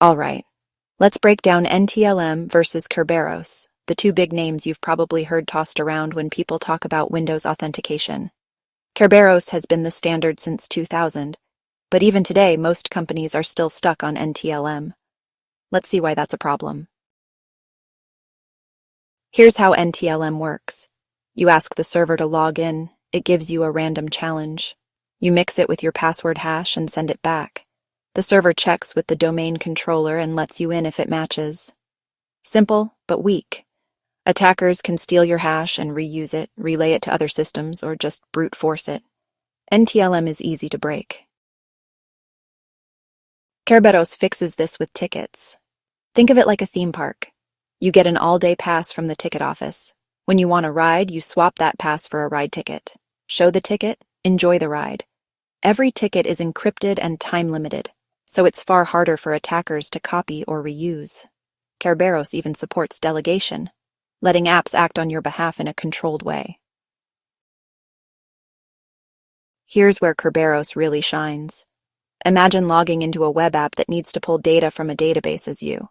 All right, let's break down NTLM versus Kerberos, the two big names you've probably heard tossed around when people talk about Windows authentication. Kerberos has been the standard since 2000, but even today most companies are still stuck on NTLM. Let's see why that's a problem. Here's how NTLM works. You ask the server to log in, it gives you a random challenge. You mix it with your password hash and send it back. The server checks with the domain controller and lets you in if it matches. Simple, but weak. Attackers can steal your hash and reuse it, relay it to other systems, or just brute force it. NTLM is easy to break. Kerberos fixes this with tickets. Think of it like a theme park. You get an all-day pass from the ticket office. When you want a ride, you swap that pass for a ride ticket. Show the ticket, enjoy the ride. Every ticket is encrypted and time-limited, so it's far harder for attackers to copy or reuse. Kerberos even supports delegation, letting apps act on your behalf in a controlled way. Here's where Kerberos really shines. Imagine logging into a web app that needs to pull data from a database as you.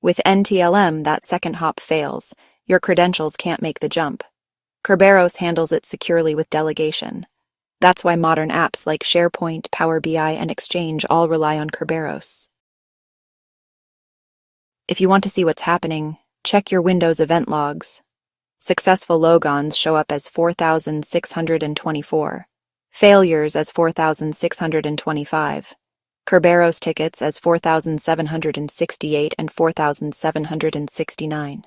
With NTLM, that second hop fails. Your credentials can't make the jump. Kerberos handles it securely with delegation. That's why modern apps like SharePoint, Power BI, and Exchange all rely on Kerberos. If you want to see what's happening, check your Windows Event Logs. Successful logons show up as 4,624. Failures as 4,625. Kerberos tickets as 4,768 and 4,769.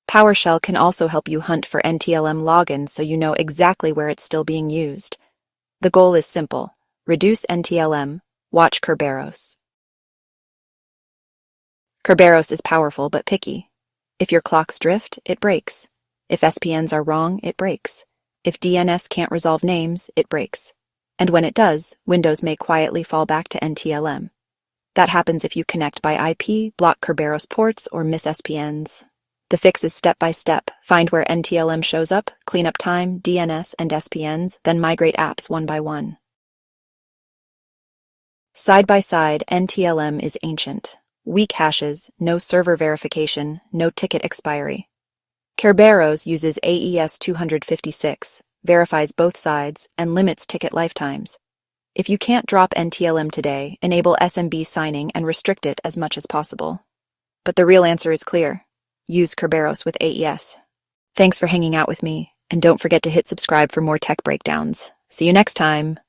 PowerShell can also help you hunt for NTLM logins so you know exactly where it's still being used. The goal is simple: reduce NTLM, watch Kerberos. Kerberos is powerful but picky. If your clocks drift, it breaks. If SPNs are wrong, it breaks. If DNS can't resolve names, it breaks. And when it does, Windows may quietly fall back to NTLM. That happens if you connect by IP, block Kerberos ports, or miss SPNs. The fix is step-by-step. Find where NTLM shows up, clean up time, DNS, and SPNs, then migrate apps one by one. Side by side, NTLM is ancient. Weak hashes, no server verification, no ticket expiry. Kerberos uses AES 256, verifies both sides, and limits ticket lifetimes. If you can't drop NTLM today, enable SMB signing and restrict it as much as possible. But the real answer is clear. Use Kerberos with AES. Thanks for hanging out with me, and don't forget to hit subscribe for more tech breakdowns. See you next time.